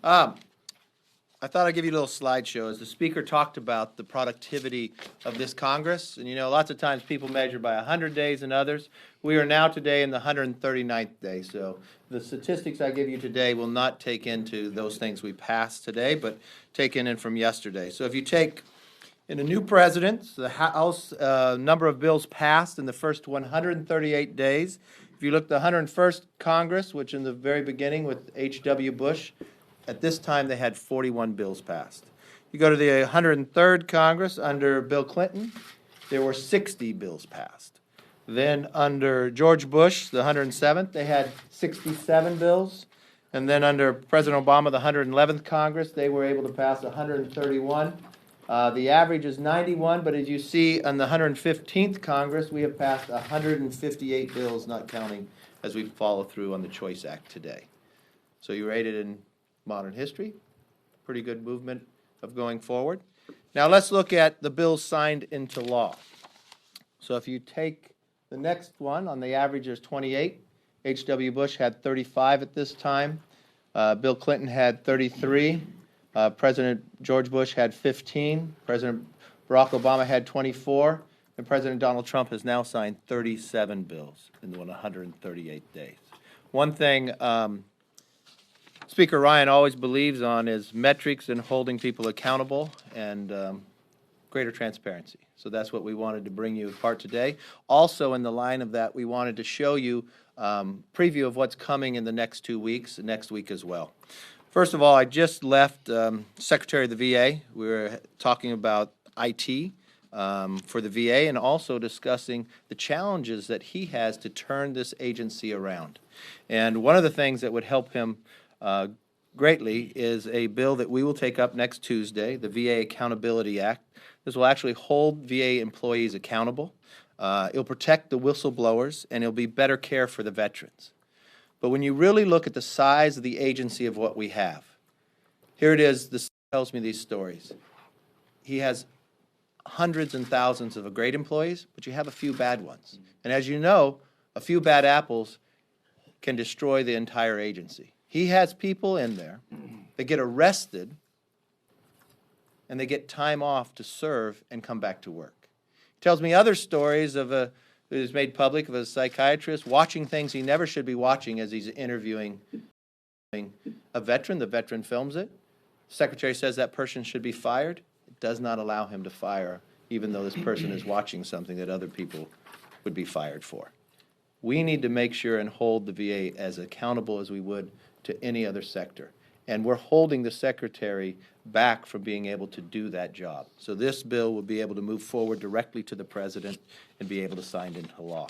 I thought I'd give you a little slideshow. As the speaker talked about the productivity of this Congress, and you know, lots of times people measure by 100 days and others. We are now today in the 139th day. So the statistics I give you today will not take into those things we passed today, but taken in from yesterday. So if you take in a new president, the House number of bills passed in the first 138 days. If you look at the 101st Congress, which in the very beginning with H.W. Bush, at this time they had 41 bills passed. You go to the 103rd Congress under Bill Clinton, there were 60 bills passed. Then under George Bush, the 107th, they had 67 bills. And then under President Obama, the 111th Congress, they were able to pass 131. The average is 91, but as you see on the 115th Congress, we have passed 158 bills, not counting as we follow through on the Choice Act today. So you rate it in modern history, pretty good movement of going forward. Now let's look at the bills signed into law. So if you take the next one, on the average there's 28. H.W. Bush had 35 at this time. Bill Clinton had 33. President George Bush had 15. President Barack Obama had 24. And President Donald Trump has now signed 37 bills in the 138 days. One thing Speaker Ryan always believes on is metrics and holding people accountable and greater transparency. So that's what we wanted to bring you apart today. Also in the line of that, we wanted to show you preview of what's coming in the next 2 weeks, next week as well. First of all, I just left Secretary of the VA. We were talking about IT for the VA and also discussing the challenges that he has to turn this agency around. And one of the things that would help him greatly is a bill that we will take up next Tuesday, the VA Accountability Act. This will actually hold VA employees accountable. It'll protect the whistleblowers, and it'll be better care for the veterans. But when you really look at the size of the agency of what we have, here it is, this tells me these stories. He has hundreds and thousands of great employees, but you have a few bad ones. And as you know, a few bad apples can destroy the entire agency. He has people in there that get arrested and they get time off to serve and come back to work. He tells me other stories of that is made public of a psychiatrist watching things he never should be watching as he's interviewing a veteran. The veteran films it. The secretary says that person should be fired. It does not allow him to fire, even though this person is watching something that other people would be fired for. We need to make sure and hold the VA as accountable as we would to any other sector. And we're holding the Secretary back from being able to do that job. So this bill will be able to move forward directly to the President and be able to sign into law.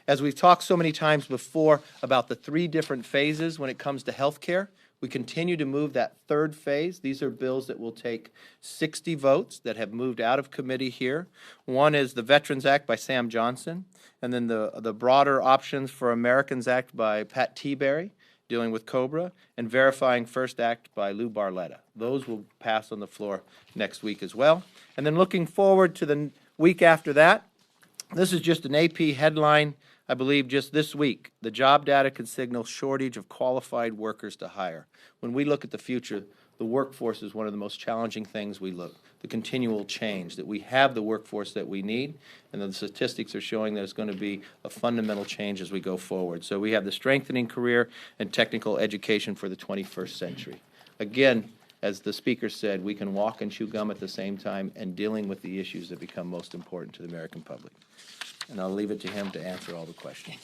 As we've talked so many times before about the 3 different phases when it comes to health care, we continue to move that 3rd phase. These are bills that will take 60 votes that have moved out of committee here. One is the Veterans Act by Sam Johnson, and then the Broader Options for Americans Act by Pat Teaberry, dealing with COBRA, and Verifying First Act by Lou Barletta. Those will pass on the floor next week as well. And then looking forward to the week after that, this is just an AP headline, I believe just this week. The job data could signal shortage of qualified workers to hire. When we look at the future, the workforce is one of the most challenging things we look, the continual change, that we have the workforce that we need, and the statistics are showing there's going to be a fundamental change as we go forward. So we have the strengthening career and technical education for the 21st century. Again, as the speaker said, we can walk and chew gum at the same time and dealing with the issues that become most important to the American public. And I'll leave it to him to answer all the questions.